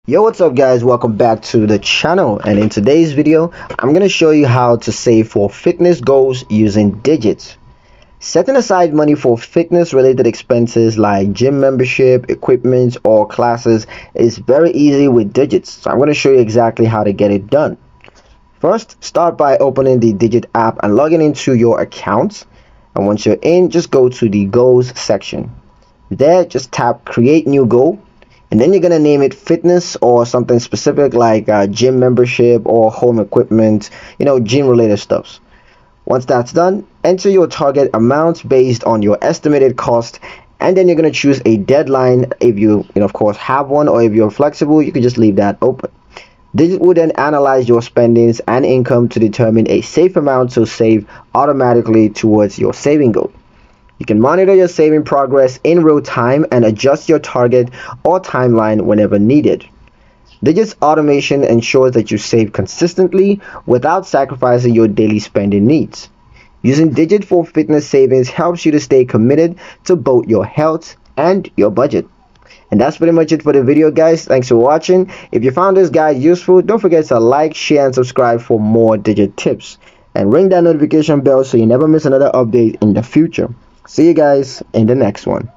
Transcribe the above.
Yo, what's up guys? Welcome back to the channel, and in today's video I'm going to show you how to save for fitness goals using digits. Setting aside money for fitness related expenses like gym membership, equipment, or classes is very easy with digits. So I'm going to show you exactly how to get it done. First, start by opening the Digit app and logging into your account. And once you're in, just go to the goals section. There, just tap create new goal, and then you're gonna name it fitness or something specific like gym membership or home equipment, gym related stuffs. Once that's done, enter your target amount based on your estimated cost, and then you're gonna choose a deadline. If you of course have one, or if you're flexible, you can just leave that open. Digit will then analyze your spendings and income to determine a safe amount to save automatically towards your saving goal. You can monitor your saving progress in real time and adjust your target or timeline whenever needed. Digit's automation ensures that you save consistently without sacrificing your daily spending needs. Using Digit for fitness savings helps you to stay committed to both your health and your budget. And that's pretty much it for the video, guys. Thanks for watching. If you found this guide useful, don't forget to like, share, and subscribe for more Digit tips. And ring that notification bell so you never miss another update in the future. See you guys in the next one.